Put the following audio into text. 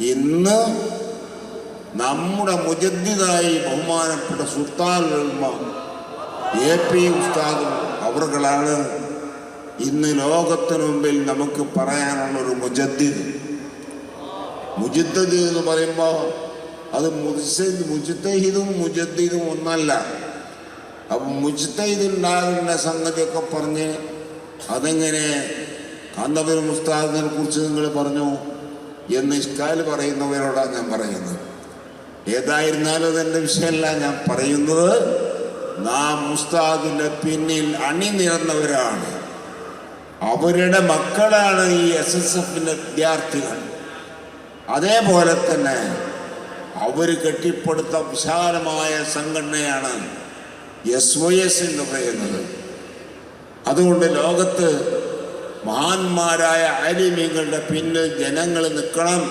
ഇന്ന് നമ്മുടെ മുജദ്ദിദായി ബഹുമാനപ്പെട്ട സുൽത്താൻ ഉലമ AP ഉസ്താദ് അവറുകളാണ് ഇന്ന് ലോകത്തിനു മുമ്പിൽ നമുക്ക് പറയാനുള്ളൊരു മുജദ്ദിദ്. മുജദ്ദിദ് എന്ന് പറയുമ്പോൾ അത് മുജ്തഹിദും മുജദ്ദിദും ഒന്നല്ല. അപ്പം മുജ്തഹിദ് ഉണ്ടാകുന്ന സംഗതിയൊക്കെ പറഞ്ഞ് അതെങ്ങനെ കാന്തപുരം ഉസ്താദിനെ കുറിച്ച് നിങ്ങൾ പറഞ്ഞു എന്ന് ഇഷ്കാൽ പറയുന്നവരോടാണ് ഞാൻ പറയുന്നത്. ഏതായിരുന്നാലും അതെൻ്റെ വിഷയമല്ല. ഞാൻ പറയുന്നത് നാം ഉസ്താദിൻ്റെ പിന്നിൽ അണിനിരന്നവരാണ്. അവരുടെ മക്കളാണ് ഈ SSFൻ്റെ വിദ്യാർത്ഥികൾ. അതേപോലെ തന്നെ അവർ കെട്ടിപ്പടുത്ത വിശാലമായ സംഘടനയാണ് SYS എന്ന് പറയുന്നത്. അതുകൊണ്ട് ലോകത്ത് മഹാന്മാരായ ആലിമീങ്ങളുടെ പിന്നിൽ ജനങ്ങൾ നിൽക്കണം.